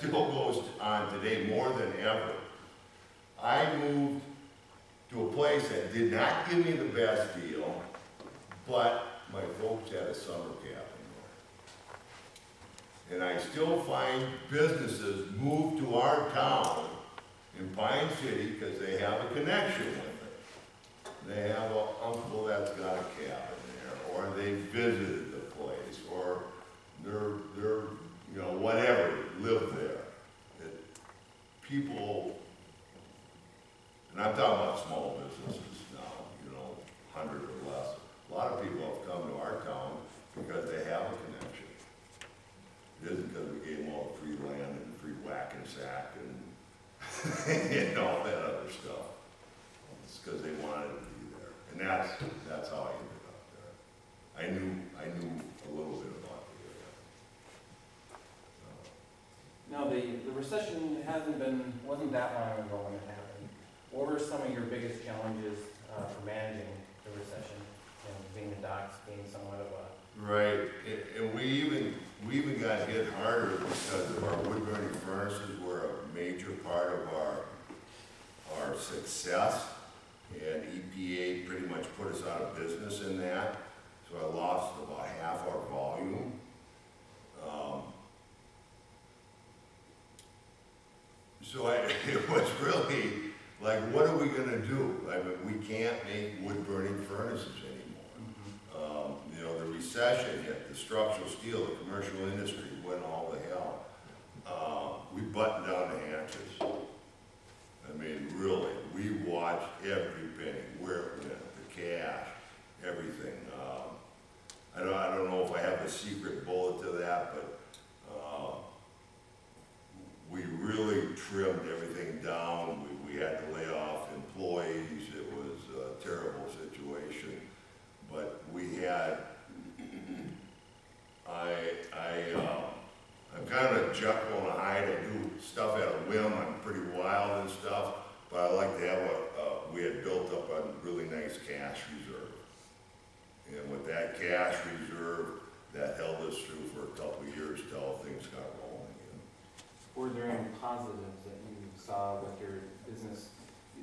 still goes on today more than ever. I moved to a place that did not give me the best deal, but my folks had a summer cabin there. And I still find businesses move to our town in Pine City because they have a connection with it. They have an uncle that's got a cabin there, or they visited the place, or they're whatever, live there. That people, and I'm talking about small businesses now, 100 or less. A lot of people have come to our town because they have a connection. It isn't because we gave them all free land and free whack and sack and all that other stuff. It's because they wanted to be there, and that's how I ended up there. I knew a little bit about the area. Now, the recession wasn't that long ago when it happened. What were some of your biggest challenges for managing the recession? Being the docks, being somewhat of a... Right, and we even got hit harder because of our wood burning furnaces were a major part of our success, and EPA pretty much put us out of business in that, so I lost about half our volume. So it was really like, what are we gonna do? I mean, we can't make wood burning furnaces anymore. The recession hit, the structural steel, the commercial industry went all to hell. We buttoned down the hatches. I mean, really, we watched every penny, where it went, the cash, everything. I don't know if I have a secret bullet to that, but we really trimmed everything down. We had to lay off employees. It was a terrible situation. But we had, I'm kind of a Jekyll and Hyde. I do stuff at a whim. I'm pretty wild and stuff, but I like to have we had built up a really nice cash reserve. And with that cash reserve, that held us through for a couple of years till things got rolling again. Were there any positives that you saw with your business,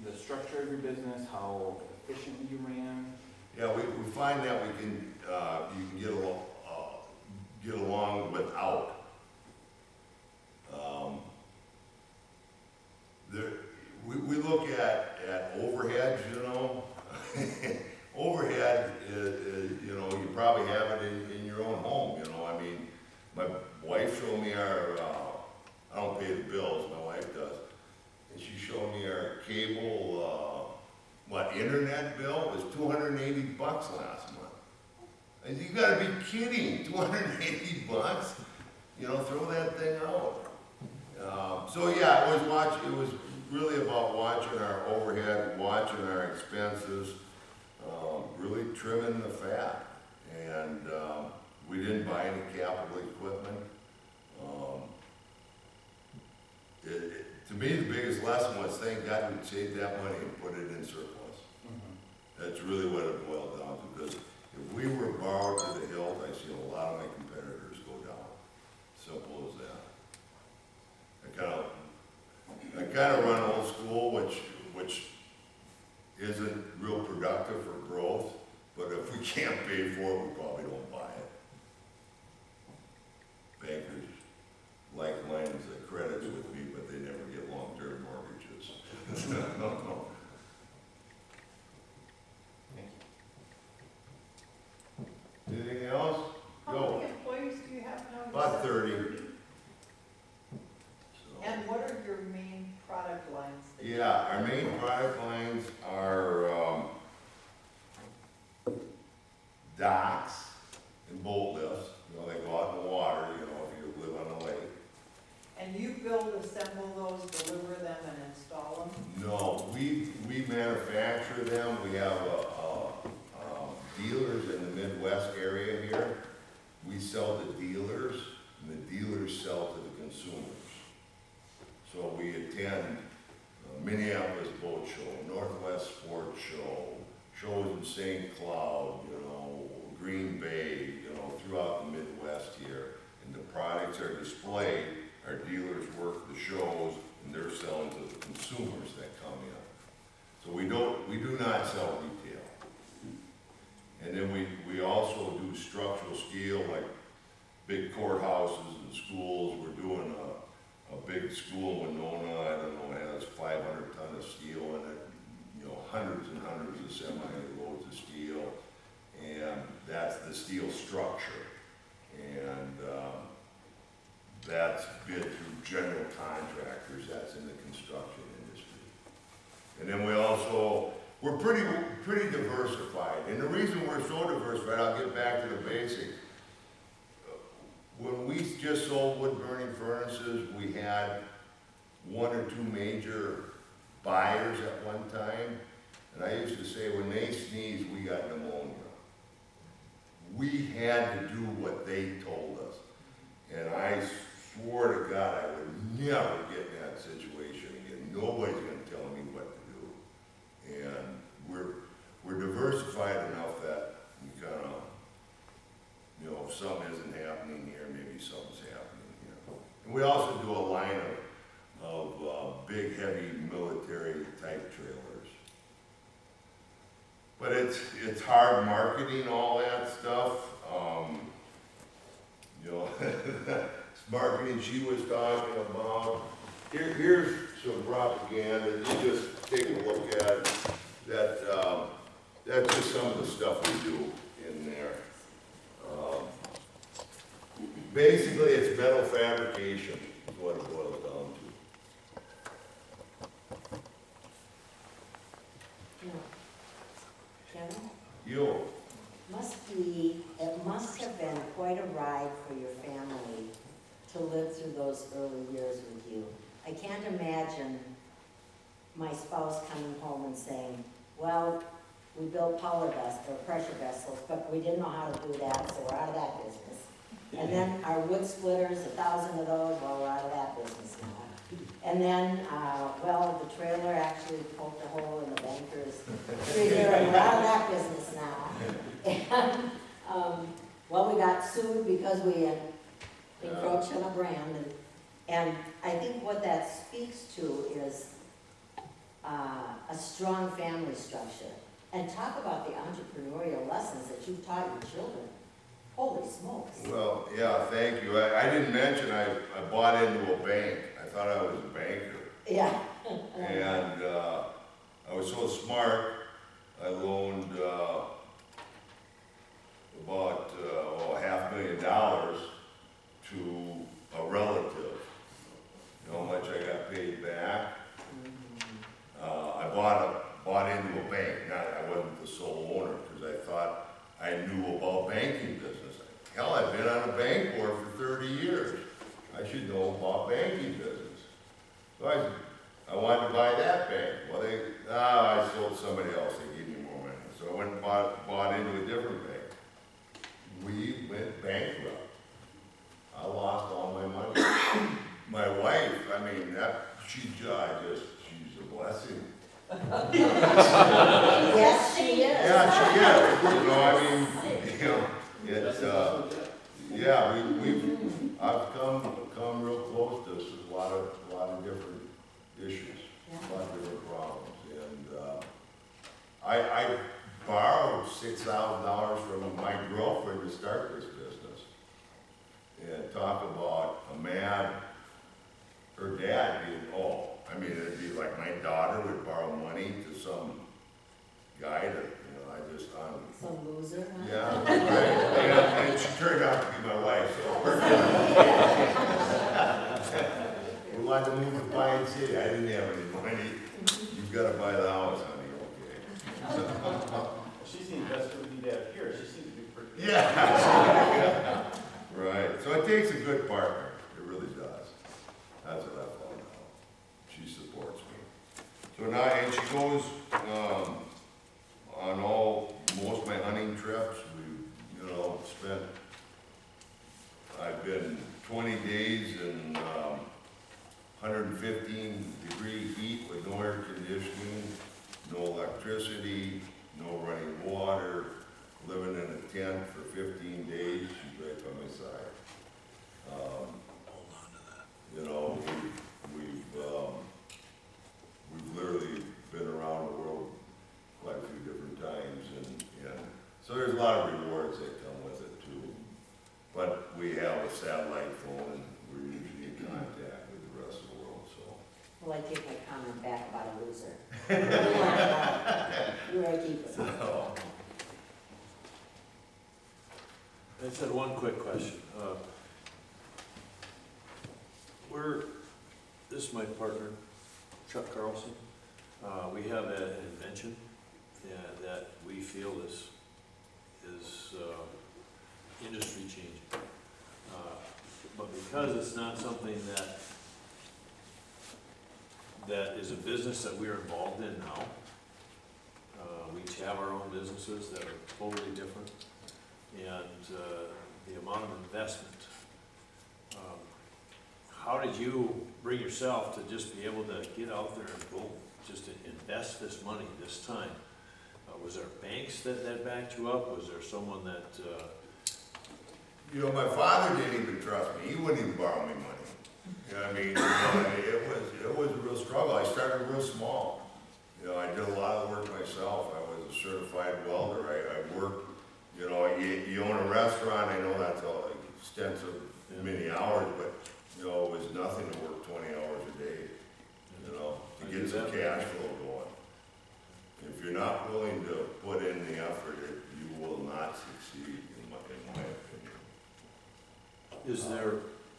the structure of your business, how efficiently you ran? Yeah, we find that we can you can get along without. We look at overheads, overhead is, you probably have it in your own home, I mean, my wife showed me our, I don't pay the bills, my wife does, and she showed me our cable, internet bill was $280 last month. I said, you gotta be kidding, $280? Throw that thing out. So yeah, it was really about watching our overhead, watching our expenses, really trimming the fat. And we didn't buy any capital equipment. To me, the biggest lesson was, thank God we saved that money and put it in surplus. Mm-hmm. That's really what it boiled down to, because if we were borrowed to the hilt, I see a lot of my competitors go down. Simple as that. I kind of run old school, which isn't real productive for growth, but if we can't pay for it, we probably don't buy it. Bankers like lines of credits with me, but they never get long-term mortgages. No. Anything else? How Go. many employees do you have now? About 30. And what are your main product lines? Yeah, our main product lines are docks and boat lifts. They go out in the water, if you live on a lake. And you build, assemble those, deliver them, and install them? No, we manufacture them. We have dealers in the Midwest area here. We sell to dealers, and the dealers sell to the consumers. So we attend Minneapolis Boat Show, Northwest Sports Show, shows in St. Cloud, Green Bay, throughout the Midwest here. And the products are displayed, our dealers work the shows, and they're selling to the consumers that come in. So we do not sell retail. And then we also do structural steel, like big courthouses and schools. We're doing a big school in Winona, I don't know, it has 500 ton of steel in it, you know, hundreds and hundreds of semi-loads of steel, and that's the steel structure. And that's bid through general contractors, that's in the construction industry. And then we're pretty diversified, and the reason we're so diversified, I'll get back to the basics. When we just sold wood burning furnaces, we had one or two major buyers at one time, and I used to say when they sneezed, we got pneumonia. We had to do what they told us, and I swore to God I would never get in that situation again. Nobody's gonna tell me what to do, and we're diversified enough that we kind of, you know, if something isn't happening here, maybe something's happening here. And we also do a line of big, heavy military type trailers. But it's hard marketing all that stuff. You know, marketing she was talking about. Here's some propaganda. You just take a look at that. That's just some of the stuff we do in there. Basically, it's metal fabrication is what it boils down to. Kevin, You, it must have been quite a ride for your family to live through those early years with you. I can't imagine my spouse coming home and saying, well, we built power vessels or pressure vessels, but we didn't know how to do that, so we're out of that business. And then our wood splitters, 1,000 of those, well, we're out of that business now. And then, well, the trailer actually poked a hole in the banker's freezer, and we're out of that business now. And, well, we got sued because we encroached on a brand, and I think what that speaks to is a strong family structure. And talk about the entrepreneurial lessons that you've taught your children. Holy smokes. well, yeah, thank you. I didn't mention I bought into a bank. I thought I was a banker. Yeah. And I was so smart, I loaned about $500,000 to a relative. You know how much I got paid back? I bought into a bank. I wasn't the sole owner because I thought I knew about banking business. Hell, I've been on a bank board for 30 years. I should know about banking business. So I wanted to buy that bank. Well, I sold somebody else. They gave me more money. So I went and bought into a different bank. We went bankrupt. I lost all my money. My wife, I mean, she's a blessing. Yes, she is. Yeah, she is. You know, I mean, you know, it's, yeah, I've come real close to a lot of different issues, a lot of different problems. And I borrowed $6,000 from my girlfriend to start this business. And talk about a man, her dad being, it'd be like my daughter would borrow money to some guy that, Some loser, huh? yeah, right. And she turned out to be my wife, so. We wanted to move to Pine City. I didn't have any money. You've got to buy the house, honey, okay? She's the investor we need to have here. She seems to be pretty. Yeah. Right. So it takes a good partner. It really does. That's what I found out. She supports me. So now, and she goes on most of my hunting trips. I've been 20 days in 115-degree heat with no air conditioning, no electricity, no running water, living in a tent for 15 days. She's right by my side. we have a satellite phone and we're usually in contact with the rest of the world, so. Well, I take my comment back about a loser. Where I keep it. So, I just had one quick question. This is my partner, Chuck Carlson. We have an invention that we feel is industry changing. But because it's not something that is a business that we're involved in now, we each have our own businesses that are totally different, and the amount of investment. How did you bring yourself to just be able to get out there and go, just to invest this money this time? Was there banks that backed you up? Was there someone that, you know, my father didn't even trust me. He wouldn't even borrow me money. You know what I mean? It was a real struggle. I started real small. You know, I did a lot of work myself. I was a certified welder. I worked, you know, you own a restaurant. I know that's all extensive, many hours, but, you know, it was nothing to work 20 hours a day, you know, to get some cash flow going. If you're not willing to put in the effort, you will not succeed, in my opinion. is there,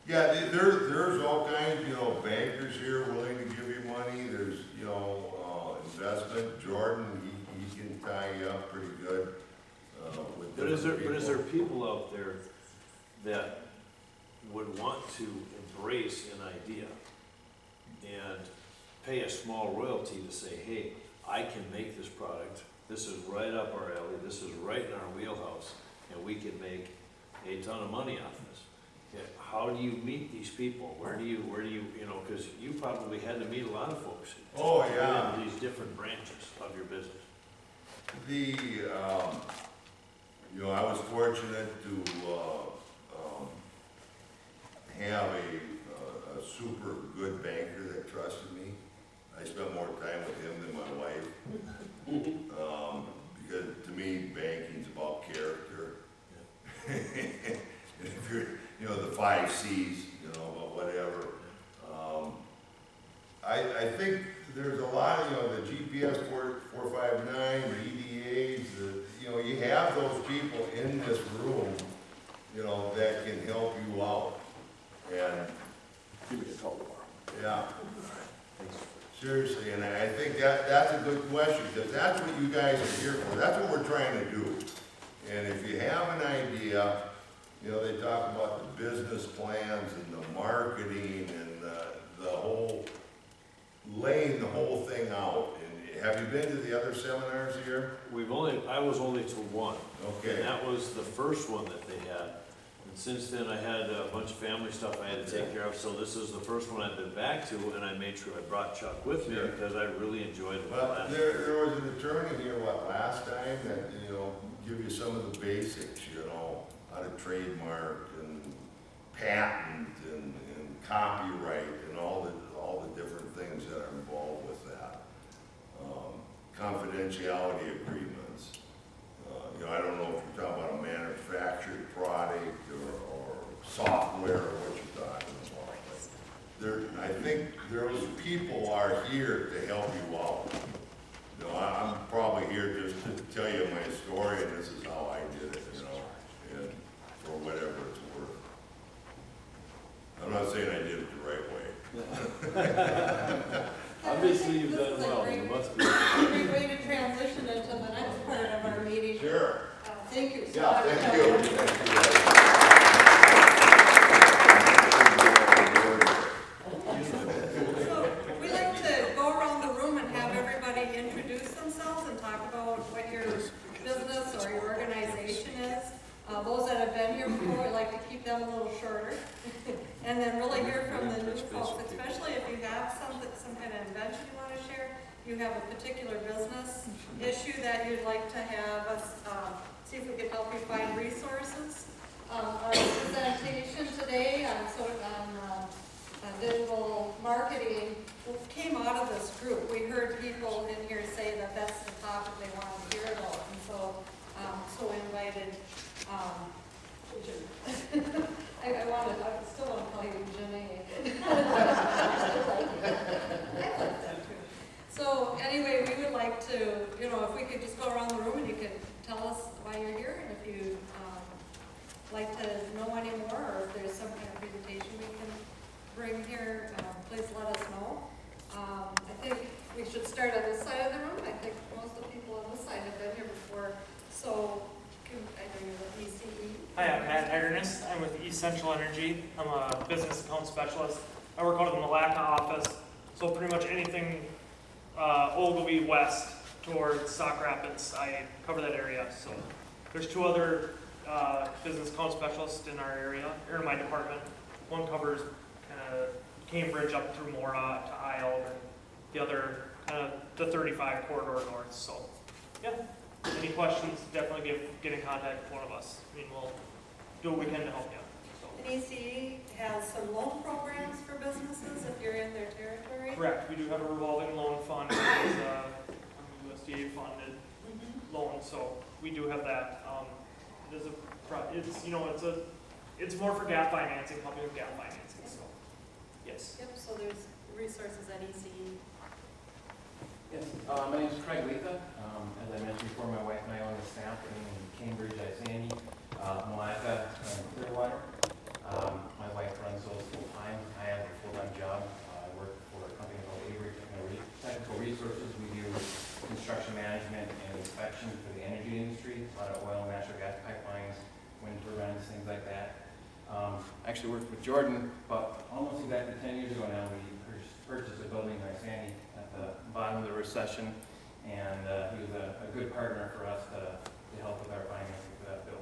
Yeah, there's all kinds, you know, bankers here willing to give you money. There's, you know, investment. Jordan, he can tie you up pretty good. With but is different there people. people out there that would want to embrace an idea and pay a small royalty to say, hey, I can make this product, this is right up our alley, this is right in our wheelhouse, and we can make a ton of money off this? Yeah, how do you meet these people? Where do you, you know, because you probably had to meet a lot of folks. Oh, to get yeah. into these different branches of your business. You know, I was fortunate to have a super good banker that trusted me. I spent more time with him than my wife. Because to me, banking's about character. If you're, you know, the 5 C's, you know, but whatever. I think there's a lot of, you know, the GPS 459, the EDAs, you know, you have those people in this room, you know, that can help you out. And, Give me a call tomorrow. yeah, seriously, and I think that's a good question, because that's what you guys are here for. That's what we're trying to do. And if you have an idea, you know, they talk about the business plans and the marketing and the whole, laying the whole thing out. And have you been to the other seminars here? I was only to one. Okay. And that was the first one that they had. And since then, I had a bunch of family stuff I had to take care of, so this is the first one I've been back to, and I made sure I brought Chuck with me, Sure. because I really enjoyed it. Well, there was an attorney here, last time, that, you know, give you some of the basics, you know, how to trademark and patent and copyright and all the different things that are involved with that. Confidentiality agreements. You know, I don't know if you're talking about a manufactured product or software or what you're talking about. But I think those people are here to help you out. You know, I'm probably here just to tell you my story, and this is how I did it, you know, and for whatever it's worth. I'm not saying I did it the right way. Obviously, you've done well, you must be. Great way to transition into the next part of our meeting. Sure. Thank you so Yeah, much. thank you. Thank So we like to go around the room and have everybody introduce themselves and talk about what your business or your organization is. Those that have been here before, we like to keep them a little shorter. And then really hear from the new folks, especially if you have some kind of invention you want to share, you have a particular business issue that you'd like to have us, see if we can help you find resources. Our presentation today on digital marketing came out of this group. We heard people in here say that that's the topic they wanted to hear about, and so invited Essential Energy. I'm a business account specialist. I work out of the Malacca office, so pretty much anything Ogilvy west towards Sauk Rapids, I cover that area. So there's two other business account specialists in our area, or in my department. One covers kind of Cambridge up through Mora to Isle, and the other kind of the 35 corridor north. So yeah, any questions, definitely get in contact with one of us. I mean, we'll do what we can to help you. And ECE has some loan programs for businesses if you're in their territory? Correct, we do have a revolving loan fund, it's a USDA funded loan, so we do have that. It is it's more for gap financing, helping with gap financing, so, yes. Yep, so there's resources at ECE. Yes, my name is Craig Letha. As I mentioned before, my wife and I own the staff in Cambridge, Isani, Malacca, and Clearwater. My wife runs those full-time. I have a full-time job. I work for a company called Avery Technical Resources. We do construction management and inspection for the energy industry, a lot of oil and natural gas pipelines, wind turbines, things like that. Actually worked with Jordan, but almost exactly 10 years ago now, we purchased a building in Isani at the bottom of the recession, and he was a good partner for us to help with our financing for that building.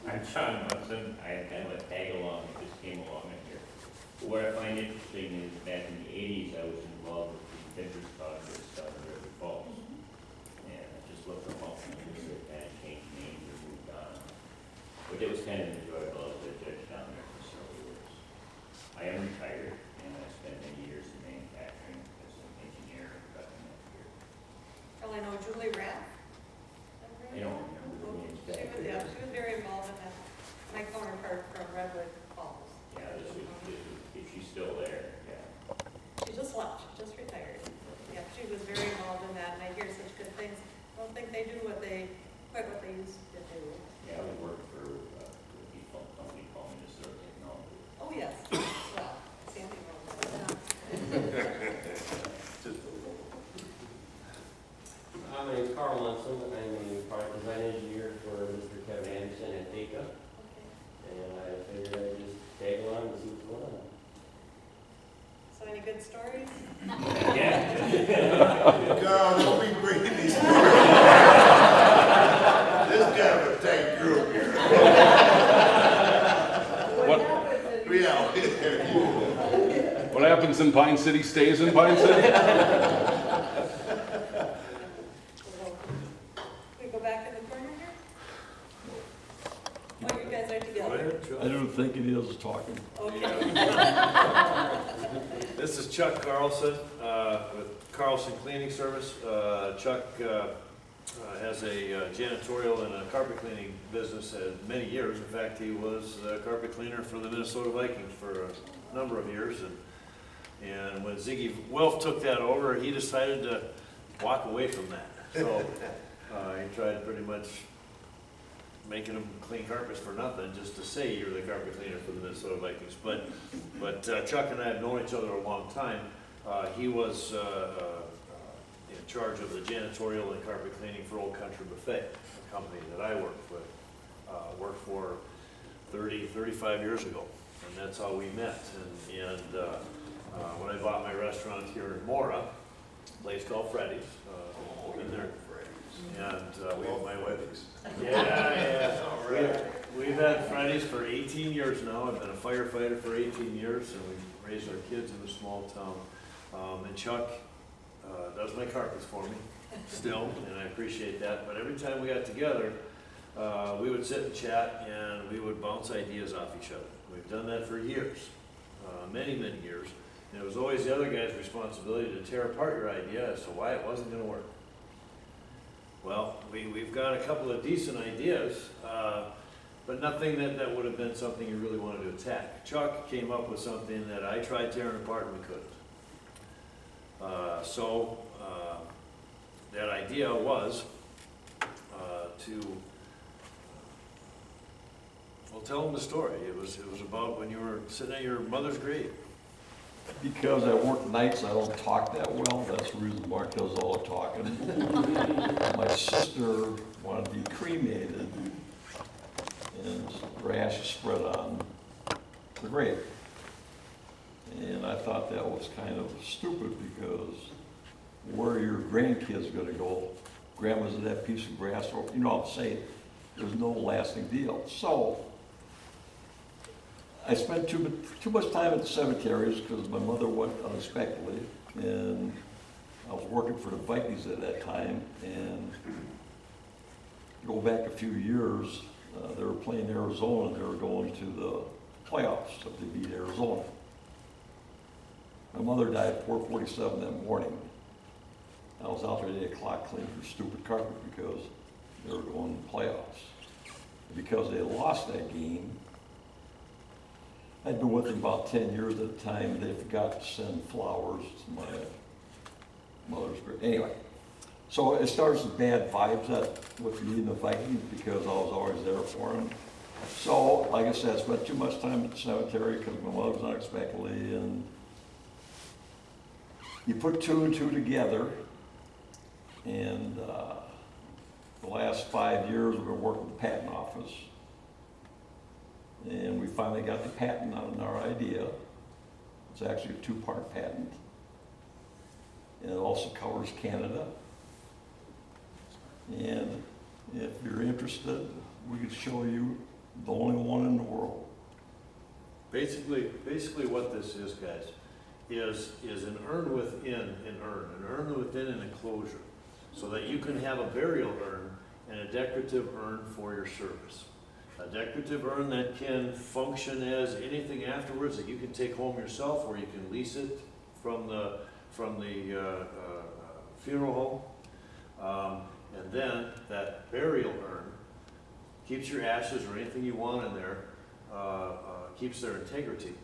I'm John Munson. I have kind of a tag along that just came along in here. What I find interesting is back in the 80s, I was involved with the Inventors project down in River Falls. And I just looked them up and they kind of changed names or moved on. But it was kind of enjoyable as a judge down there for several years. I am retired and I spent many years in manufacturing as an engineer and production engineer. Probably know Julie Rath. I don't remember the names back She there. was very involved in that. My counterpart from Redwood Falls. Yeah, if she's still there, yeah. She just left, she just retired. Yeah, she was very involved in that, and I hear such good things. I don't think they do quite what they used to do. Yeah, I worked for a default company called Minnesota Technology. Oh, yes, well, Sandy knows that. My name is Carl Munson. I'm a product design engineer for Mr. Kevin Anderson at Deka. And I figured I'd just tag along and see what's going on. So any good stories? Carl, don't be bringing these stories. This kind of a tight group here. Yeah. What happens in Pine City stays in Pine City. We go back in the corner here? Oh, you guys are together? I don't think it is talking. Okay. This is Chuck Carlson with Carlson Cleaning Service. Chuck has a janitorial and a carpet cleaning business many years. In fact, he was a carpet cleaner for the Minnesota Vikings for a number of years. And when Ziggy Wilf took that over, he decided to walk away from that. So he tried pretty much making them clean carpets for nothing, just to say you're the carpet cleaner for the Minnesota Vikings. But Chuck and I have known each other a long time. He was in charge of the janitorial and carpet cleaning for Old Country Buffet, a company that I worked for 35 years ago. And that's how we met. And when I bought my restaurant here in Mora, a place called Freddy's, in there. And my weddings. Yeah. We've had Freddy's for 18 years now. I've been a firefighter for 18 years, and we've raised our kids in a small town. And Chuck does my carpets for me still, and I appreciate that. But every time we got together, we would sit and chat, and we would bounce ideas off each other. We've done that for years, many years. And it was always the other guy's responsibility to tear apart your idea as to why it wasn't going to work. Well, we've got a couple of decent ideas, but nothing that would have been something you really wanted to attack. Chuck came up with something that I tried tearing apart and we couldn't. So that idea was well, tell them the story. It was about when you were sitting at your mother's grave. Because I work nights, I don't talk that well. That's the reason Mark does all the talking. My sister wanted to be cremated, and her ashes spread on the grave. And I thought that was kind of stupid because where are your grandkids gonna go? Grandma's at that piece of grass, or, you know what I'm saying? There's no lasting deal. So I spent too much time at the cemeteries because my mother went unexpectedly, and I was working for the Vikings at that time. And go back a few years, they were playing Arizona, and they were going to the playoffs if they beat Arizona. My mother died at 4:47 that morning. I was out there at 8 o'clock cleaning her stupid carpet because they were going to the playoffs. Because they lost that game, I'd been with them about 10 years at the time, and they forgot to send flowers to my mother's grave. Anyway, so it starts with bad vibes with me and the Vikings because I was always there for them. So, like I said, I spent too much time at the cemetery because my mother was unexpectedly, and you put two and two together, and the last 5 years we've been working with the patent office. And we finally got the patent on our idea. It's actually a 2-part patent. And it also covers Canada. And if you're interested, we could show you the only one in the world. Basically what this is, guys, is an urn within an urn within an enclosure, so that you can have a burial urn and a decorative urn for your service. A decorative urn that can function as anything afterwards that you can take home yourself, or you can lease it from the funeral home. And then that burial urn keeps your ashes or anything you want in there, keeps their integrity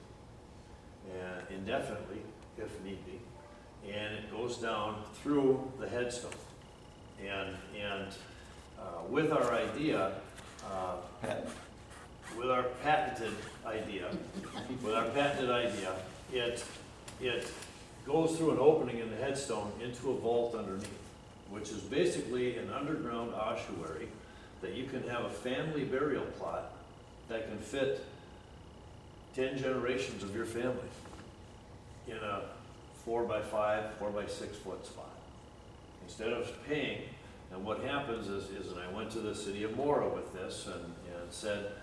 and indefinitely, if need be, and it goes down through the headstone. And with our idea, with our patented idea, it goes through an opening in the headstone into a vault underneath, which is basically an underground ossuary that you can have a family burial plot that can fit 10 generations of your family in a 4x5, 4x6 foot spot. Instead of paying, and what happens is and I went to the city of Mora with this and said,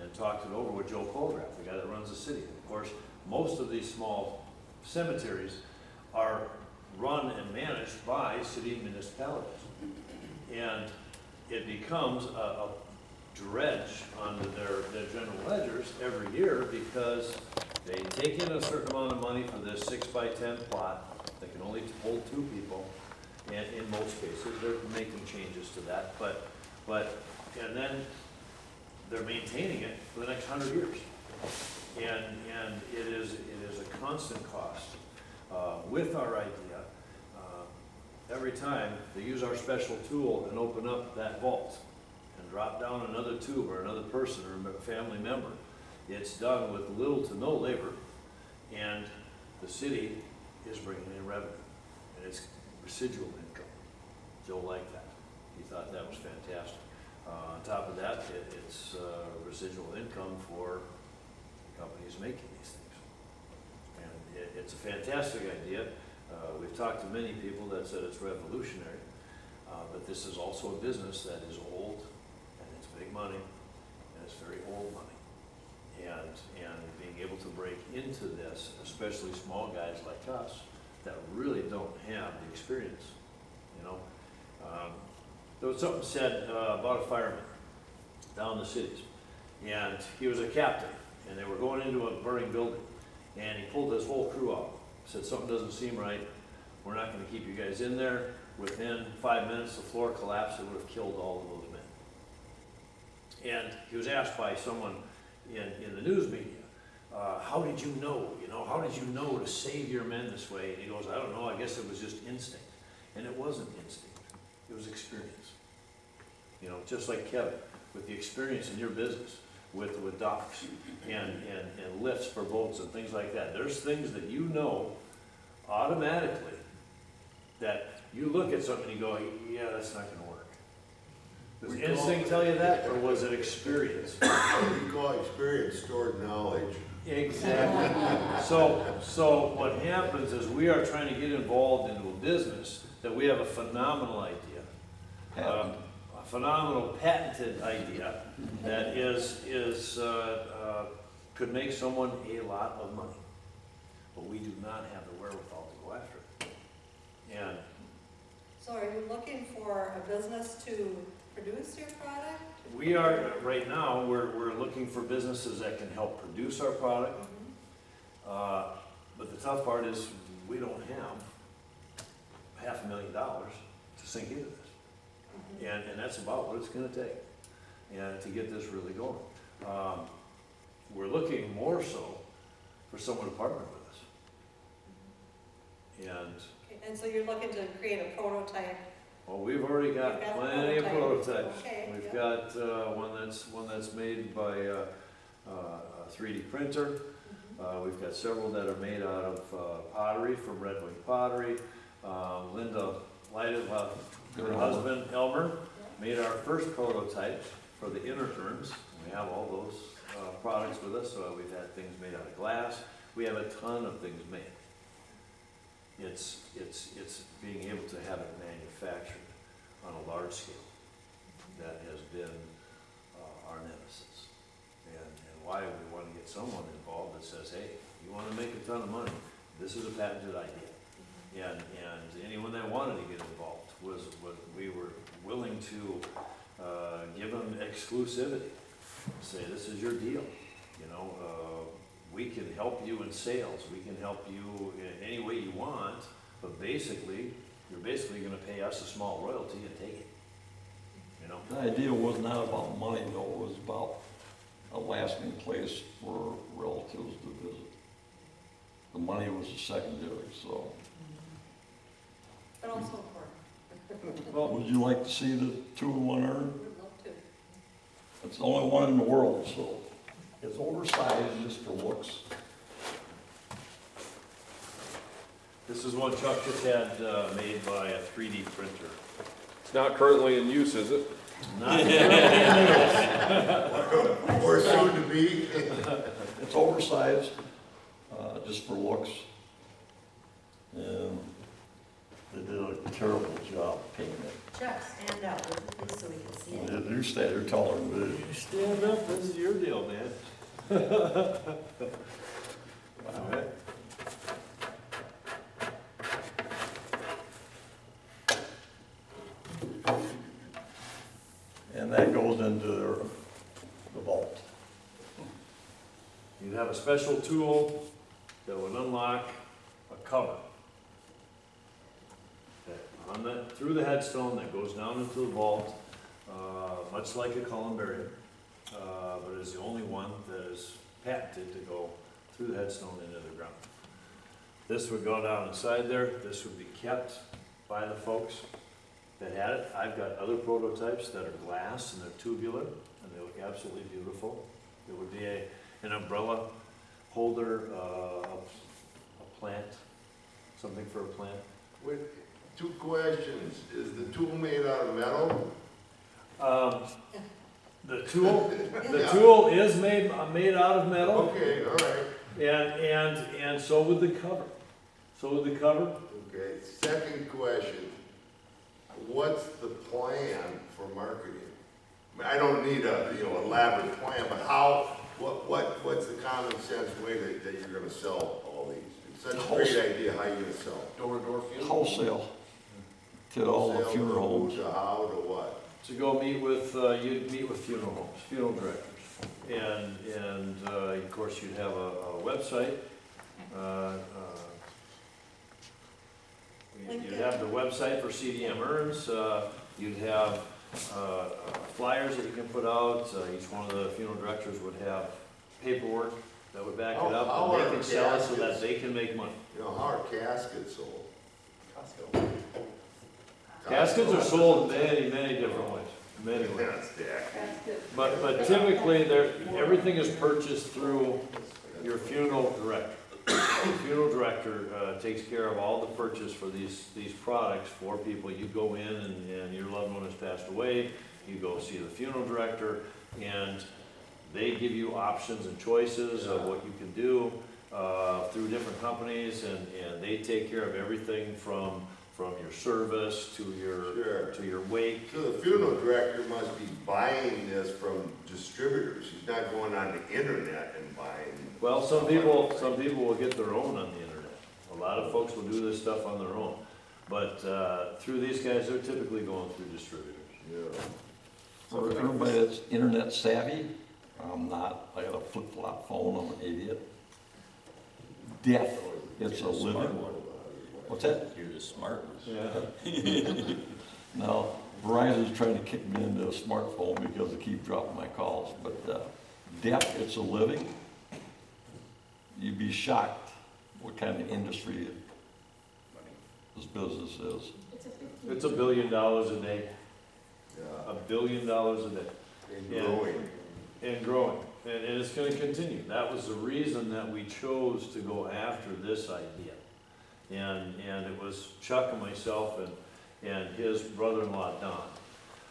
and talked it over with Joe Colgraff, the guy that runs the city. Of course, most of these small cemeteries are run and managed by city municipalities. And it becomes a dredge onto their general ledgers every year because they take in a certain amount of money for this 6x10 plot that can only hold 2 people. And in most cases, they're making changes to that, and then they're maintaining it for the next 100 years. And it is a constant cost. With our idea, every time they use our special tool and open up that vault and drop down another tube or another person or a family member, it's done with little to no labor, and the city is bringing in revenue, and it's residual income. Joe liked that. He thought that was fantastic. On top of that, it's residual income for companies making these things. And it's a fantastic idea. We've talked to many people that said it's revolutionary, but this is also a business that is old, and it's big money, and it's very old money. And being able to break into this, especially small guys like us, that really don't have the experience, you know. There was something said about a fireman down in the cities, and he was a captain, and they were going into a burning building, and he pulled his whole crew out, said something doesn't seem right, we're not going to keep you guys in there. Within 5 minutes the floor collapsed, it would have killed all of those men. And he was asked by someone in the news media, how did you know, how did you know to save your men this way? And he goes, I don't know, I guess it was just instinct. And it wasn't instinct, it was experience. Just like Kevin, with the experience in your business, with docks and lifts for boats and things like that. There's things that you know automatically that you look at something and you go, yeah, that's not gonna work. Does instinct tell you that, or was it experience? We call experience stored knowledge. Exactly. So what happens is we are trying to get involved into a business that we have a phenomenal idea. A phenomenal patented idea that could make someone a lot of money. But we do not have the wherewithal to go after it. And So are you looking for a business to produce your product? we are, right now, we're looking for businesses that can help produce our product. But the tough part is we don't have $500,000 to sink into this. And that's about what it's gonna take, and to get this really going. We're looking more so for someone to partner with us. And, Okay, and so you're looking to create a prototype? well, we've already got You've got a plenty of prototype. prototypes. Okay, We've yeah. got one that's made by a 3D printer. We've got several that are made out of pottery from Red Wing Pottery. Linda Lighted, her husband Elmer made our first prototypes for the inner urns. We have all those products with us. We've had things made out of glass. We have a ton of things made. It's being able to have it manufactured on a large scale that has been our nemesis. And why we want to get someone involved that says, hey, you want to make a ton of money, this is a patented idea. And anyone that wanted to get involved was we were willing to give them exclusivity. Say, this is your deal. You know, we can help you in sales. We can help you in any way you want. But basically, you're basically going to pay us a small royalty and take it. You know. The idea was not about money, though. It was about a lasting place for relatives to visit. The money was a secondary, so. But also important. Well, Would you like to see the 2-in-1 urn? Would love to. It's the only one in the world, so it's oversized just for looks. this is one Chuck just had made by a 3D printer. It's not currently in use, is it? Not Or soon to be. It's oversized, just for looks. And they did a terrible job painting it. Chuck, stand up, would you please, so we can see it. You stand, you're taller than me. You stand up, this is your deal, man. All right. And that goes into the vault. You'd have a special tool that would unlock a cover. Through the headstone that goes down into the vault, much like a columbarium, but is the only one that is patented to go through the headstone into the ground. This would go down inside there. This would be kept by the folks that had it. I've got other prototypes that are glass and they're tubular and they look absolutely beautiful. It would be an umbrella holder, a plant, something for a plant. Wait, 2 questions. Is the tool made out of metal? The tool is made out of metal, Okay, all right. and so would the cover. So would the cover. Okay, second question. What's the plan for marketing? I mean, I don't need a, elaborate plan, but what's the common sense way that you're gonna sell all these? It's such a great idea, how you gonna sell? Door-to-door funeral? Wholesale to all the Wholesale, funeral homes. To how, to what? To go meet with, you'd meet with funeral homes, funeral directors. And of course, you'd have a website. You'd have the website for CDM urns. You'd have flyers that you can put out. Each one of the funeral directors would have paperwork that would back it up. How And they are can sell it so that caskets? they can make money. How are caskets sold? Costco. Caskets are sold in many, many different ways. many ways. That's Dak. But typically, everything is purchased through your funeral director. The funeral director takes care of all the purchase for these products for people. You go in and your loved one has passed away, you go see the funeral director, and they give you options and choices of what you can do through different companies, and they take care of everything from your service to your wake. So the funeral director must be buying this from distributors. He's not going on the internet and buying. Well, some people will get their own on the internet. A lot of folks will do this stuff on their own. But through these guys, they're typically going through distributors. Yeah. For everybody that's internet savvy, I'm not. I got a flip-flop phone, I'm an idiot. Death, it's a living. What's that? You're the smart one. Yeah. Now, Verizon's trying to kick me into a smartphone because they keep dropping my calls, but death, it's a living. You'd be shocked what kind of industry this business is. It's $1 billion a day. Yeah. $1 billion a day. And growing. And growing. And it's going to continue. That was the reason that we chose to go after this idea. And it was Chuck and myself and his brother-in-law, Don.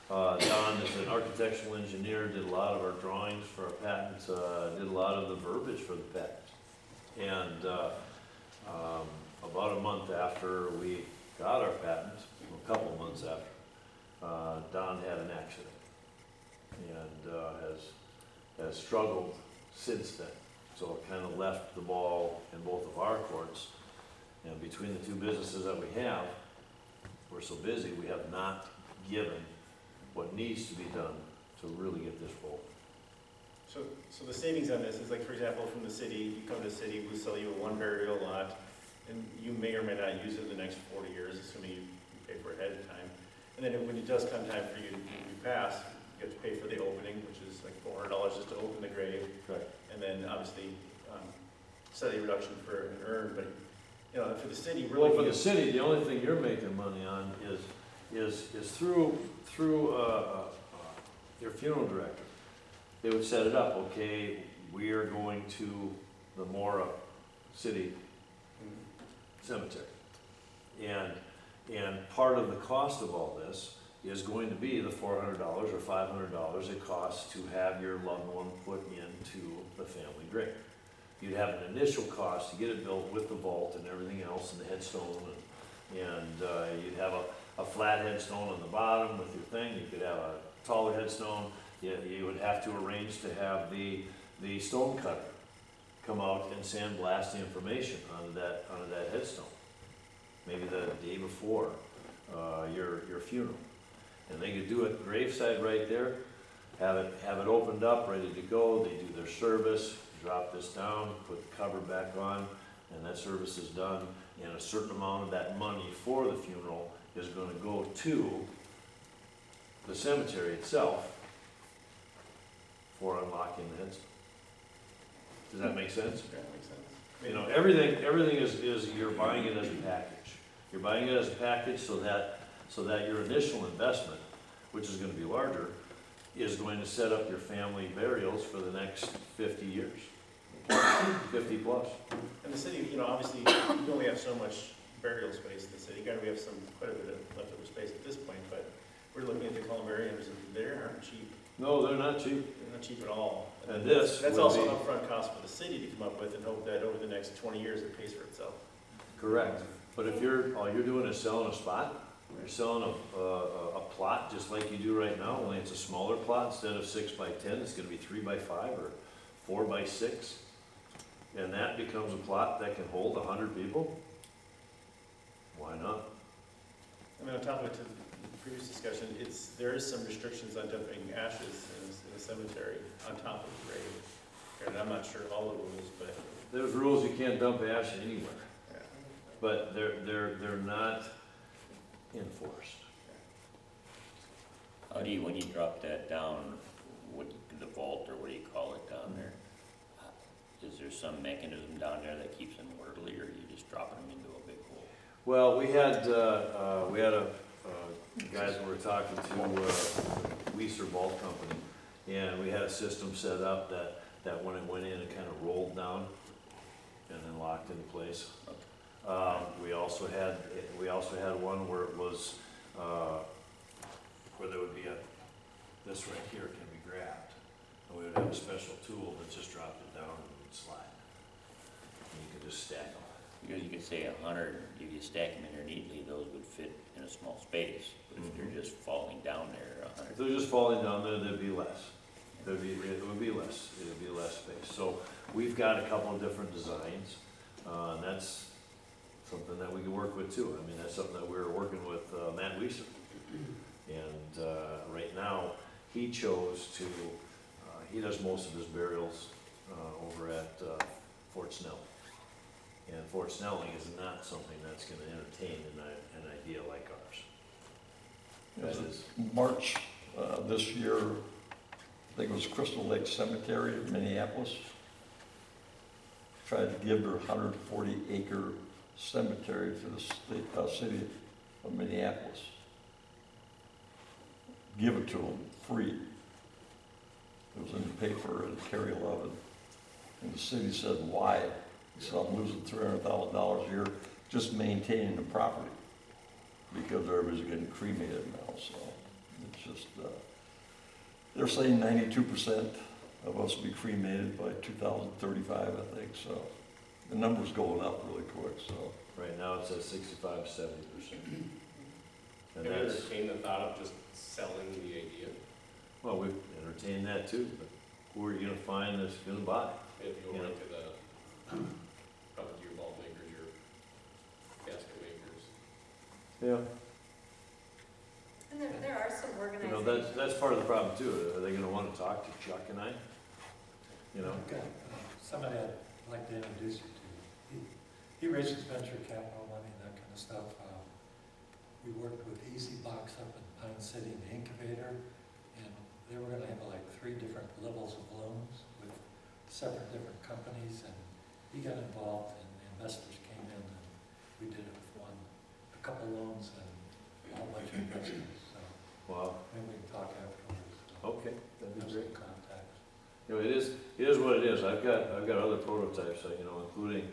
Don is an architectural engineer, did a lot of our drawings for our patents, did a lot of the verbiage for the patents. And about a month after we got our patent, a couple months after, Don had an accident and has struggled since then. So it kind of left the ball in both of our courts. And between the two businesses that we have, we're so busy, we have not given what needs to be done to really get this rolling. So the savings on this is like, for example, from the city, you come to the city, we sell you a one burial lot, and you may or may not use it in the next 40 years, assuming you pay for it ahead of time. And then when it does come time for you to pass, you have to pay for the opening, which is like $400 just to open the grave. Right. And then obviously, study reduction for an urn, but, you know, for the city, really. Well, for the city, the only thing you're making money on is through your funeral director. They would set it up, okay, we are going to the Mora City Cemetery. And part of the cost of all this is going to be the $400 or $500 it costs to have your loved one put into the family grave. You'd have an initial cost to get it built with the vault and everything else and the headstone, and you'd have a flat headstone on the bottom with your thing. You could have a taller headstone. You would have to arrange to have the stone cutter come out and sandblast the information onto that headstone. Maybe the day before your funeral, and they could do it graveside right there. Have it opened up, ready to go. They do their service. Drop this down, put the cover back on, and that service is done. And a certain amount of that money for the funeral is going to go to the cemetery itself for unlocking the headstone. Does that make sense? Yeah, that makes sense. You know, everything is you're buying it as a package. You're buying it as a package so that your initial investment, which is going to be larger, is going to set up your family burials for the next 50 years, 50 plus. And the city, you know, obviously, we only have so much burial space in the city. Granted, we have quite a bit of leftover space at this point, but we're looking at the columbariums, and they aren't cheap. No, they're not cheap. They're not cheap at all. And this That's would also be- an upfront cost for the city to come up with and hope that over the next 20 years it pays for itself. Correct. But if all you're doing is selling a spot, you're selling a plot just like you do right now, only it's a smaller plot. Instead of 6 by 10, it's going to be 3 by 5 or 4 by 6. And that becomes a plot that can hold 100 people. Why not? I mean, on top of it, to the previous discussion, there is some restrictions on dumping ashes in the cemetery on top of the grave. And I'm not sure of all the rules, but. There's rules you can't dump ash anywhere, Yeah. but they're not enforced. How do you, when you drop that down, the vault, or what do you call it down there? Is there some mechanism down there that keeps them orderly, or are you just dropping them into a big hole? Well, we had a the guys that were talking to, Weiser Vault Company, and we had a system set up that when it went in, it kind of rolled down and then locked into place. We also had one where it was, where there would be this right here can be grabbed. And we would have a special tool that just dropped it down and it would slide. And you could just stack them. You could say 100, if you stack them in there neatly, those would fit in a small space. But if they're just falling down there, 100. If they're just falling down there, there'd be less. It would be less space. So we've got a couple of different designs, and that's something that we can work with too. I mean, that's something that we're working with Matt Weiser. And right now, he chose to, he does most of his burials over at Fort Snelling. And Fort Snelling is not something that's gonna entertain an idea like ours. It That was is, March this year, I think it was Crystal Lake Cemetery in Minneapolis. Tried to give their 140-acre cemetery to the city of Minneapolis. Give it to them free. It was in the paper in Cary 11. And the city said, why? He said, I'm losing $300,000 a year just maintaining the property because everybody's getting cremated now, so it's just, they're saying 92% of us will be cremated by 2035, I think, so the number's going up really quick, so. right now it's at 65, 70%. And Have you that's, entertained the thought of just selling the idea? well, we've entertained that too, but who are you gonna find that's gonna buy? If you go Yeah. right to the, probably your bulb makers, your gasket makers. Yeah. And there are some You organizations. know, that's part of the problem too. Are they gonna wanna talk to Chuck and I? You know? Okay, somebody I'd like to introduce you to. He raises venture capital money, that kind of stuff. We worked with Easy Box up in Pine City in the incubator, and they were gonna have like 3 different levels of loans with separate different companies, and he got involved, and the investors came in, and we did it with a couple loans, and a whole bunch of investors, so Wow, maybe we can talk afterwards. okay, that'd be Have great. some contacts. You know, it is what it is. I've got other prototypes, you know, including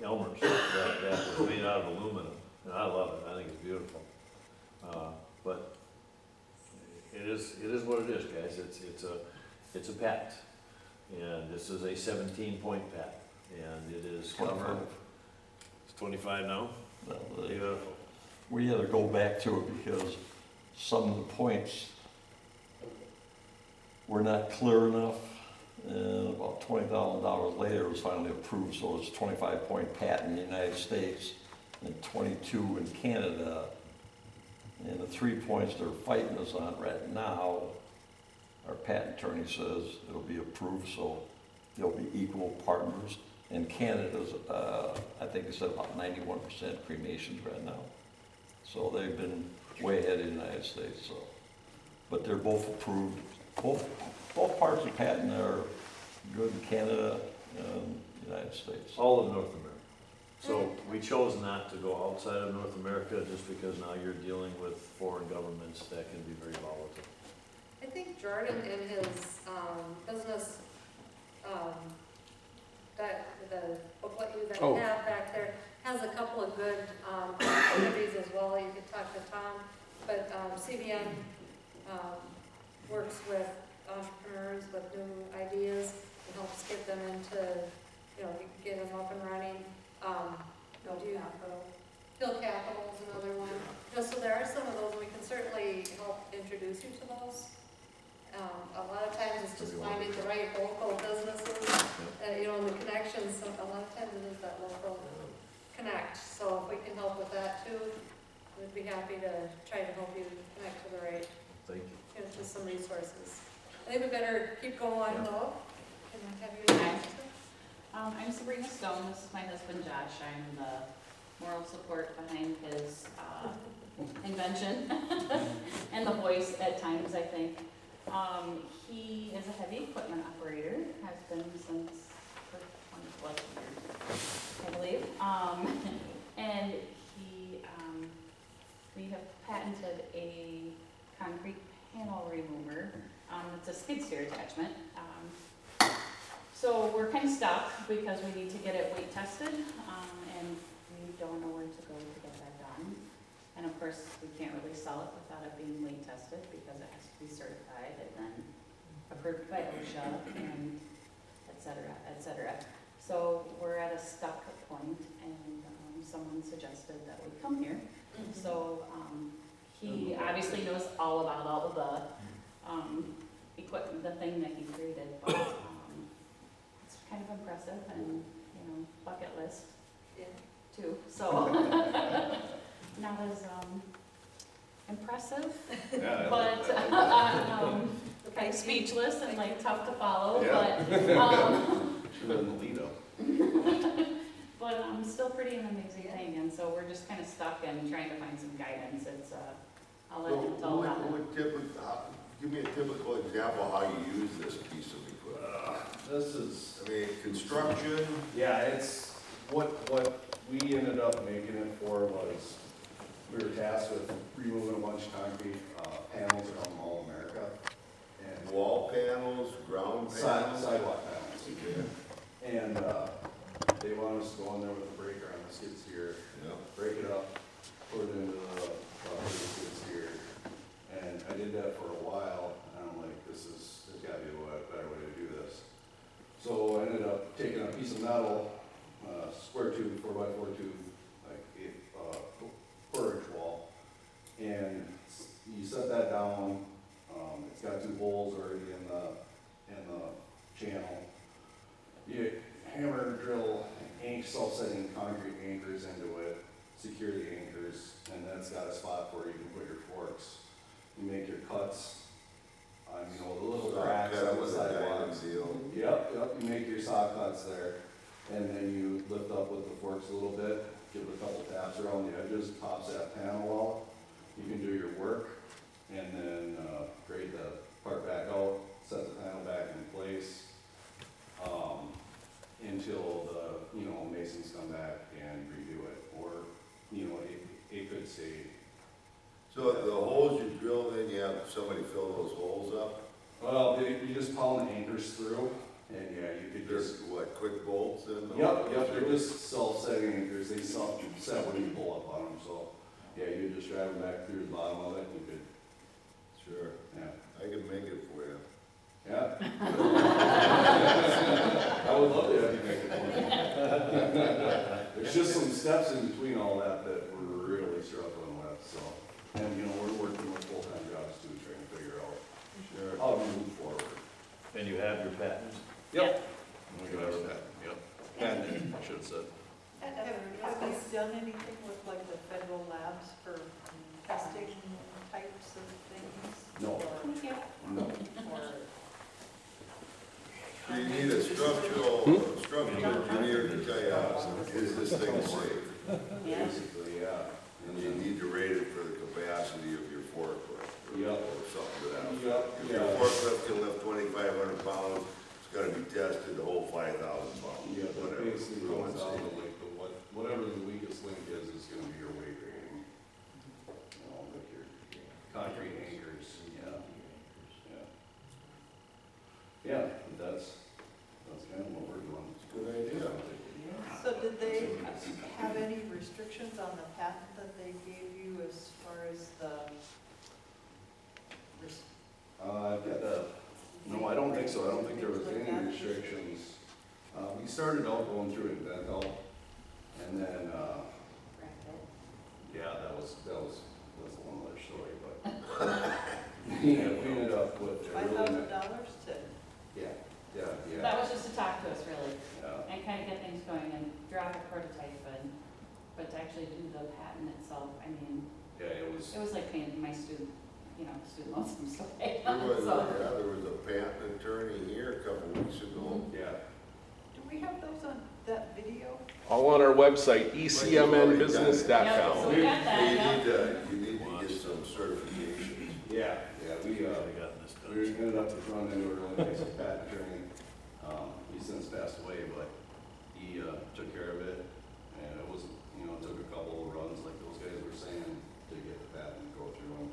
Elmer's that was made out of aluminum, and I love it. I think it's beautiful. But it is what it is, guys. It's a patent, and this is a 17-point patent, and it is covered. It's 25 now. Well, Beautiful. we had to go back to it because some of the points were not clear enough. And about $20,000 later, it was finally approved, so it's a 25-point patent in the United States and 22 in Canada. And the 3 points they're fighting us on right now, our patent attorney says it'll be approved, so they'll be equal partners. And Canada's, I think they said about 91% cremations right now. So they've been way ahead of the United States, so. But they're both approved. Both parts of the patent are good in Canada and the United States. All of North America. So we chose not to go outside of North America just because now you're dealing with foreign governments that can be very volatile. I think Jordan in his business, the booklet you Oh. have back there, has a couple of good opportunities as well. You could talk to Tom, but CBN works with entrepreneurs with new ideas and helps get them into, get them up and running. Hill Capital is another one. So there are some of those, we can certainly help introduce you to those. A lot of times it's just finding the right local businesses, and the connections, so a lot of times it is that local connect. So if we can help with that too, we'd be happy to try to help you connect to the right, Thank you. to some resources. I think we better keep going though. Can I have you introduce yourself? I'm Sabrina Stone, this is my husband Josh, I'm the moral support behind his invention and the voice at times, I think. He is a heavy equipment operator, has been since for 20 plus years, I believe. And we have patented a concrete panel remover. It's a skid steer attachment. So we're kind of stuck because we need to get it weight tested, and we don't know where to go to get that done. And of course, we can't really sell it without it being weight tested because it has to be certified and then approved by OSHA and et cetera, et cetera. So we're at a stuck point, and someone suggested that we come here. So he obviously knows all about all of the equipment, the thing that he created, but it's kind of impressive and, you know, bucket list too. So not as impressive, Yeah, but kind of speechless and like tough to follow, Yeah. but still pretty an amazing thing, and so we're just kind of stuck and trying to find some guidance. It's I'll let him tell about it. Give me a typical example how you use this piece of equipment. This is, I mean, construction, yeah, it's, what we ended up making it for was, we were tasked with removing a bunch of concrete panels around Mall America. And wall panels, ground panels. sidewalk panels. Okay. And they want us to go in there with a breaker on the skid steer, Yep. break it up, put it into the skid steer. And I did that for a while, and I'm like, there's gotta be a better way to do this. So I ended up taking a piece of metal, square tube, 4x4 tube, like a quarter-inch wall, and you set that down. It's got 2 holes already in the channel. You hammer, drill, self-setting concrete anchors into it, secure the anchors, and then it's got a spot where you can put your forks. You make your cuts on, you know, the little cracks on the sidewalks. Yep, you make your saw cuts there, and then you lift up with the forks a little bit, give it a couple taps around the edges, pops that panel out. You can do your work, and then grade the part back out, set the panel back in place, until the, you know, masons come back and redo it, or, you know, it could stay. So the holes you drill in, you have somebody fill those holes up? Well, you just pound the anchors through, and yeah, you could just. There's what, quick bolts in them? Yep, they're just self-setting anchors, they set when you pull up on them, so, yeah, you just drive them back through the bottom of it, and you could. Sure. Yeah. I can make it for you. Yeah. I would love to have you make it for me. There's just some steps in between all that we're really struggling with, so. And, you know, we're working with full-time jobs too, trying to figure out how to move forward. And you have your patent? Yep. We have our patent, yep. Patent, I should have said. Have you done anything with like the federal labs for testing types of things? No. No. So you need a structural engineer to tell you, is this thing safe? Basically, yeah. And you need to rate it for the capacity of your forklift. Yep. Or something to that. Yep. If your forklift can lift 2,500 pounds, it's gotta be tested to hold 5,000 pounds. Yeah, but whatever. basically comes down to like whatever the weakest link is gonna be your weight rating. You know, like your concrete anchors, yeah. Yeah, that's kind of what we're doing. Good idea. So did they have any restrictions on the patent that they gave you as far as the? I've got the, no, I don't think so. I don't think there was any restrictions. We started out going through Inventors, and then, yeah, that's a whole other story, but. Yeah, we ended up with. $5,000 to? Yeah. That was just to talk to us really, Yeah. and kind of get things going and draw a prototype, but to actually do the patent itself, I mean, Yeah, it was. it was like paying my student loans I'm still paying. There was, So- there was a patent attorney here a couple weeks ago. Yeah. Do we have those on that video? All on our website, Yeah, so ecmnbusiness.com. we got that, yeah. You need to get some certifications. Yeah, we ended up running into a really nice patent attorney. He since passed away, but he took care of it, and it was, you know, it took a couple of runs, like those guys were saying, to to get the patent and go through them.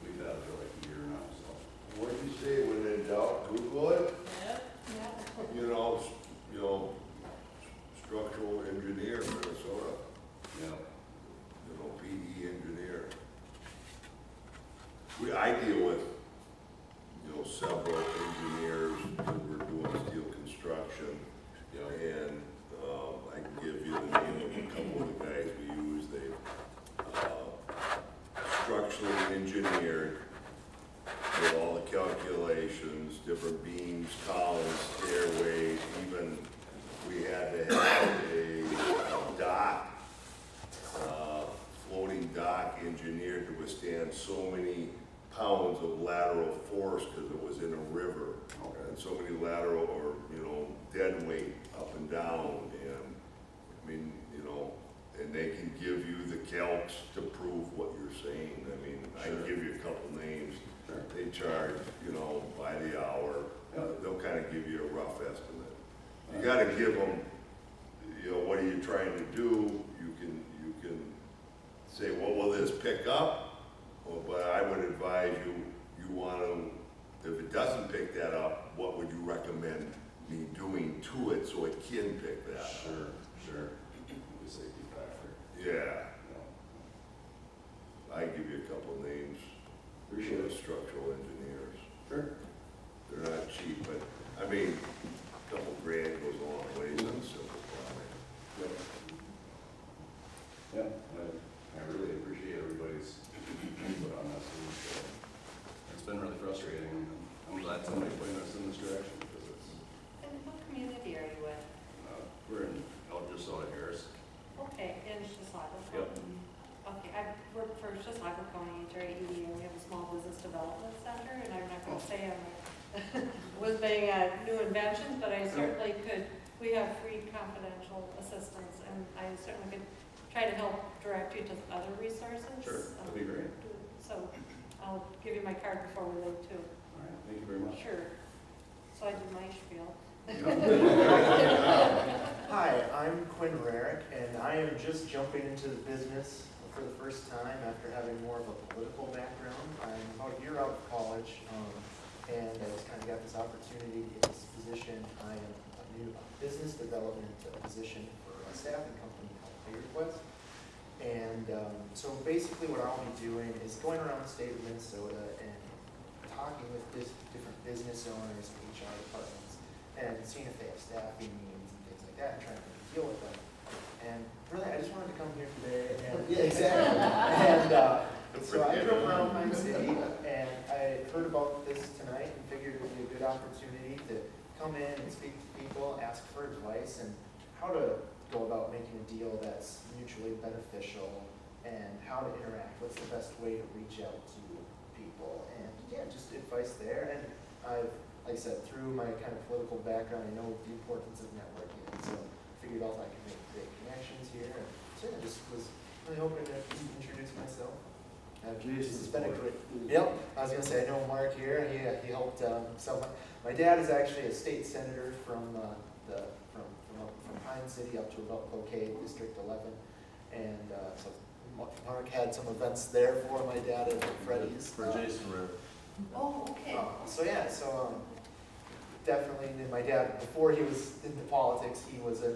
We've had it for like a year now, so. What do you say, when in doubt, Google it? Yeah. You know, structural engineer, Minnesota, Yeah. you know, PE engineer. I deal with, you know, several engineers who were doing steel construction. Yeah. And, I can give you the name of a couple of the guys we use. They've, structurally engineered with all the calculations, different beams, columns, stairways, even we had to have a dock, floating dock engineered to withstand so many pounds of lateral force because it was in a river. Okay. And so many lateral or, you know, dead weight up and down. And I mean, you know, and they can give you the calcs to prove what you're saying. I mean, I can give you a couple names. Sure. They charge, you know, by the hour. Yeah. They'll kind of give you a rough estimate. You gotta give them, you know, what are you trying to do? You can say, what will this pick up? Well, but I would advise you want to, if it doesn't pick that up, what would you recommend me doing to it so it can pick that up? Sure. The safety factor. Yeah, Yeah. I give you a couple names. Appreciate of it. Structural engineers. Sure. They're not cheap, but, I mean, a couple grand goes a long ways on a simple project. Yeah, I really appreciate everybody's input on this. It's been really frustrating. I'm glad somebody pointed us in this direction because it's, And what community are you in? we're in El Drusilla, Harris. Okay, in Chisago. Yep. Okay, I work for Chisago County, HRED, and we have a small business development center, and I'm not gonna say I'm with a new invention, but I certainly could, we have free confidential assistance, and I certainly could try to help direct you to other resources. Sure, that'd be great. So I'll give you my card before we leave too. All right, thank you very much. Sure. So I did my spiel. Hi, I'm Quinn Rarick, and I am just jumping into the business for the first time after having more of a political background. I'm about a year out of college, and I just kind of got this opportunity to get this position. I am a new business development position for a staffing company called PayRequest. And so basically what I'll be doing is going around the state of Minnesota and talking with different business owners and HR departments and seeing if they have staffing needs and things like that, and trying to deal with them. And really, I just wanted to come here today and, yeah, exactly. And so I drove around Pine City and I heard about this tonight and figured it would be a good opportunity to come in and speak to people, ask for advice and how to go about making a deal that's mutually beneficial and how to interact. What's the best way to reach out to people? And yeah, just advice there. And I've, like I said, through my kind of political background, I know the importance of networking. And so I figured out I could make great connections here. And so yeah, just was really hoping to introduce myself. It's been a great. Yep, I was gonna say I know Mark here. He helped. So my dad is actually a state senator from Pine City up to about Cloquet, District 11, and so Mark had some events there for my dad at Freddie's. For Jason Ritter. Oh, okay. So yeah, so definitely, and my dad, before he was into politics, he was an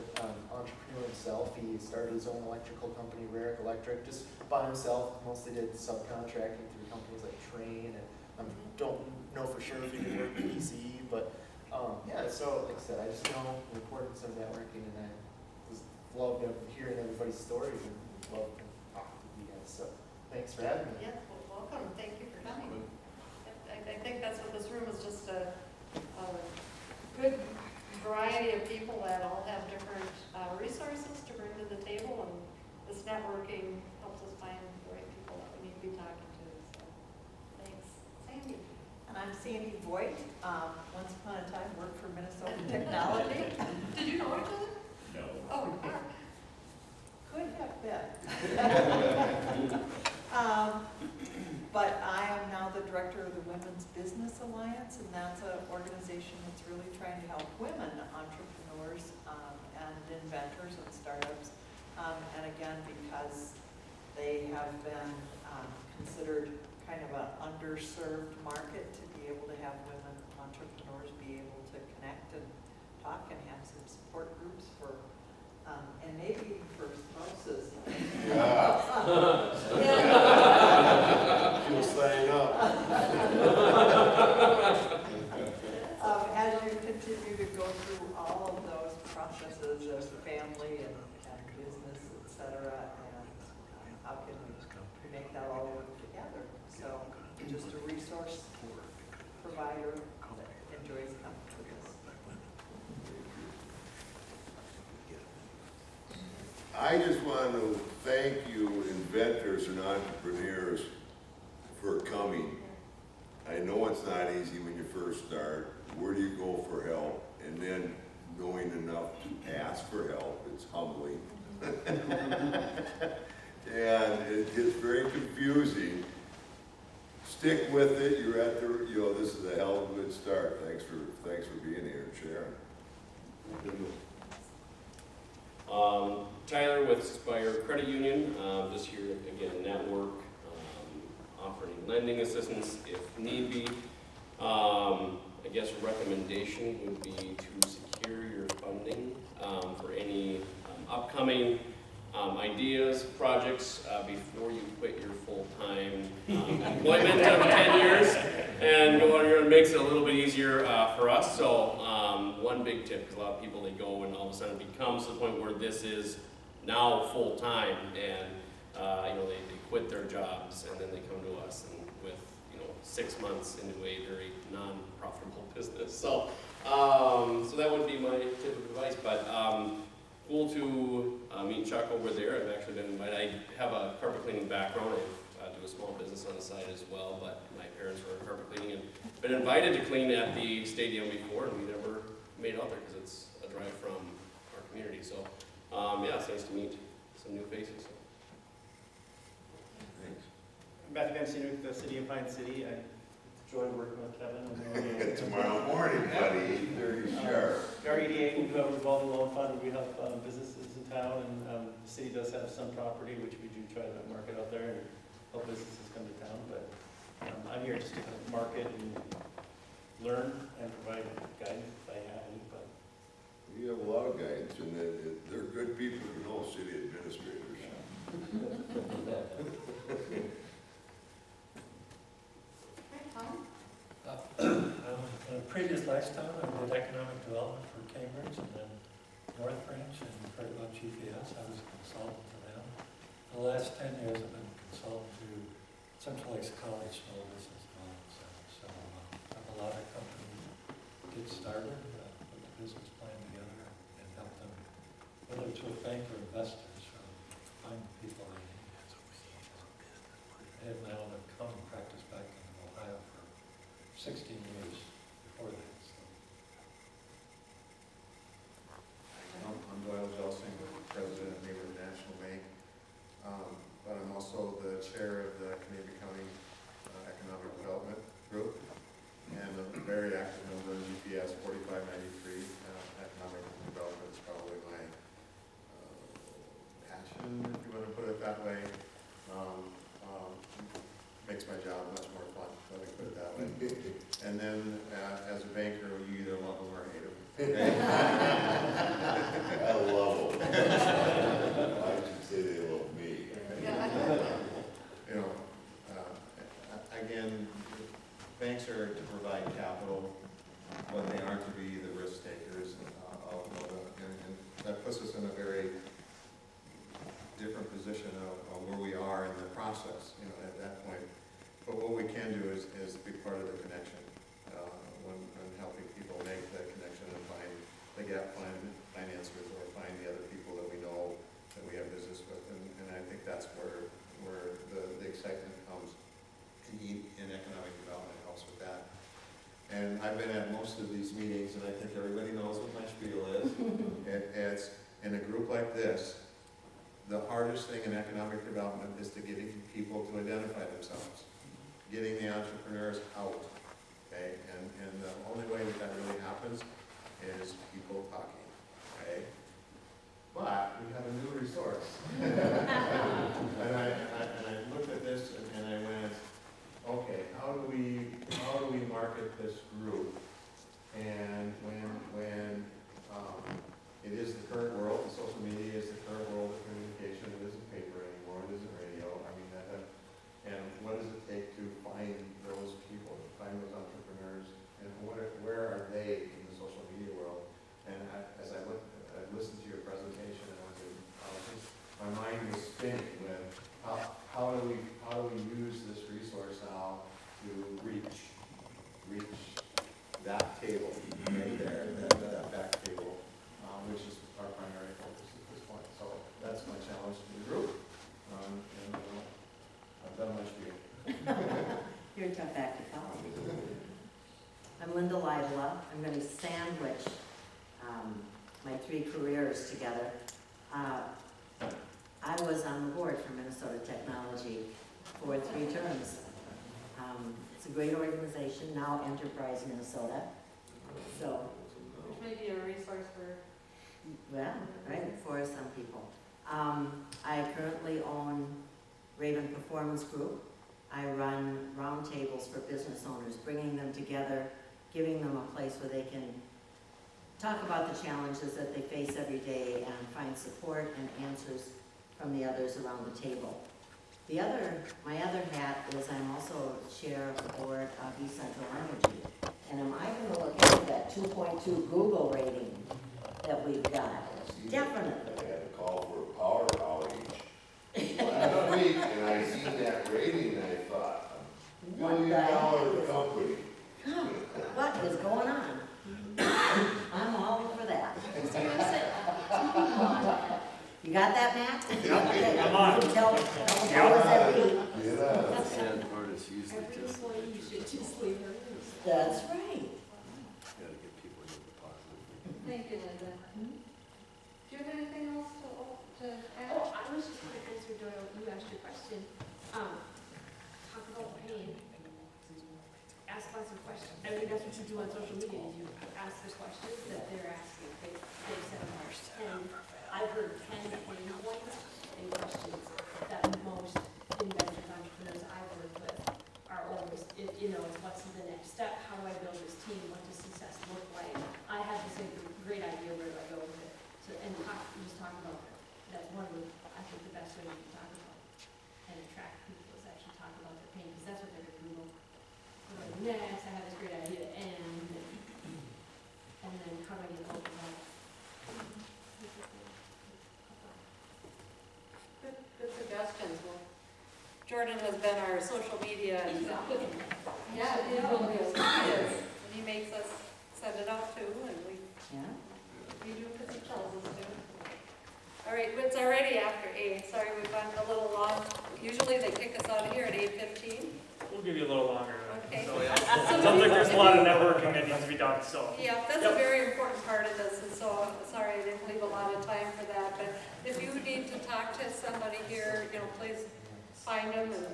entrepreneur himself. He started his own electrical company, Rarick Electric, just by himself. Mostly did subcontracting through companies like Train, and I don't know for sure if he did work with ECE, but yeah, so like I said, I just know the importance of networking, and I just love hearing everybody's stories and love to talk with you guys. So thanks for having me. Yeah, well, welcome. Thank you for coming. I think that's what this room is, just a good variety of people that all have different resources to bring to the table, and this networking helps us find the right people that we need to be talking to. So thanks. Sandy. And I'm Sandy Voigt. Once upon a time, worked for Minnesota Technology. Did you know each other? No. Oh, Mark. Could have been. But I am now the director of the Women's Business Alliance, and that's an organization that's really trying to help women entrepreneurs and inventors and startups. And again, because they have been considered kind of an underserved market to be able to have women entrepreneurs be able to connect and talk and have some support groups for, and maybe for spouses. Yeah. She'll sign up. As you continue to go through all of those processes of family and business, et cetera, and how can we make that all work together? So just a resource provider that enjoys coming to this. I just want to thank you, inventors and entrepreneurs, for coming. I know it's not easy when you first start. Where do you go for help? And then knowing enough to ask for help, it's humbling. And it gets very confusing. Stick with it. You're at the, this is a hell of a good start. Thanks for being here and sharing. Tyler with Spire Credit Union, just here again, network, offering lending assistance if need be. I guess a recommendation would be to secure your funding for any upcoming ideas, projects before you quit your full-time employment of 10 years and go on here. It makes it a little bit easier for us. So one big tip, because a lot of people, they go and all of a sudden it becomes to the point where this is now full-time, and they quit their jobs and then they come to us and with 6 months into a very non-profitable business. So so that would be my tip of advice. But cool to meet Chuck over there. I've actually been invited. I have a carpet cleaning background. I do a small business on the side as well, but my parents were in carpet cleaning and been invited to clean at the stadium before, and we never made it out there because it's a drive from our community. So yeah, it's nice to meet some new faces. Thanks. Matthew Van Steen with the City of Pine City. I enjoy working with Kevin. Tomorrow morning, buddy, 8:30 sharp. Our EDA, we do have a revolving loan fund. We have businesses in town, and the city does have some property, which we do try to market out there and help businesses come to town. But I'm here just to kind of market and learn and provide guidance if I have any. But You have a lot of guidance, and they're good people to know, city administrators. In a previous lifetime, I did economic development for Cambridge and then North Branch and Credit Launch GPS. I was a consultant to them. The last 10 years, I've been a consultant to Central Lakes College Small Business Development Center. So I have a lot of companies get started, put the business plan together, and help them, whether it's with bank or investors, find the people they need. I have now come and practice back in Ohio for 16 years before that. So. I'm Doyle Jelsing, President of Neighborhood National Bank, but I'm also the chair of the Canadian County Economic Development Group, and a very active member of GPS 4593. Economic development is probably my passion, if you want to put it that way. Makes my job much more fun, let me put it that way. And then as a banker, you either love them or hate them. I love them. I should say they love me. Again, banks are to provide capital when they aren't to be the risk takers. And that puts us in a very different position of where we are in the process, at that point. But what we can do is be part of the connection when helping people make the connection and find the gap financiers or find the other people that we know that we have business with. And I think that's where the excitement comes in economic development, helps with that. And I've been at most of these meetings, and I think everybody knows what my spiel is. It's in a group like this, the hardest thing in economic development is to getting people to identify themselves, getting the entrepreneurs out, okay? And the only way that really happens is people talking, okay? But we have a new resource. and I looked at this, and Linda Lidla. I'm going to sandwich my 3 careers together. I was on the board for Minnesota Technology for 3 terms. It's a great organization, now Enterprise Minnesota. So, Which may be a resource for. well, right, for some people. I currently own Raven Performance Group. I run roundtables for business owners, bringing them together, giving them a place where they can talk about the challenges that they face every day and find support and answers from the others around the table. My other hat is I'm also chair of the board of East Central Energy. And am I going to look into that 2.2 Google rating that we've got? Definitely. I had to call for a power outage last week, and I seen that rating, and I thought, What the $1 heck billion is- company. What is going on? I'm all for that. You got that, Matt? Okay. I'm on. Tell us that we. Yeah. The sad part is usually just, You should just leave her. That's right. gotta get people into the positive. Thank you, Linda. Do you have anything else to add? Oh, I was just gonna answer Doyle, you asked your question. Talk about pain. Ask lots of questions. I mean, that's what you do on social media, is you ask the questions that they're asking. They said and I've heard 10 pain points and questions that most inventors, entrepreneurs I've worked with are always, you know, it's what's the next step? How do I build this team? What does success look like? I had the same great idea, where do I go with it? So, and just talk about it. That's one of the, I think, the best way to talk about and attract people is actually talk about their pain, because that's what they're going to Google. Next, I have this great idea, and then how do I get help with that? Good suggestions. Well, Jordan has been our social media. Yeah, he is. And he makes us send it out too, and we do because he tells us to. All right, it's already after 8. Sorry, we've gone a little long. Usually they kick us out of here at 8:15. We'll give you a little longer. Okay. So, yeah. Sounds like there's a lot of networking that needs to be done, so. Yeah, that's a very important part of this, and so I'm sorry I didn't leave a lot of time for that. But if you need to talk to somebody here, you know, please find them and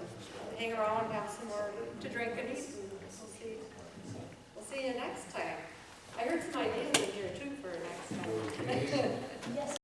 hang around, have some more to drink and eat. And we'll see you next time. I heard some ideas in here too for next time. Yes.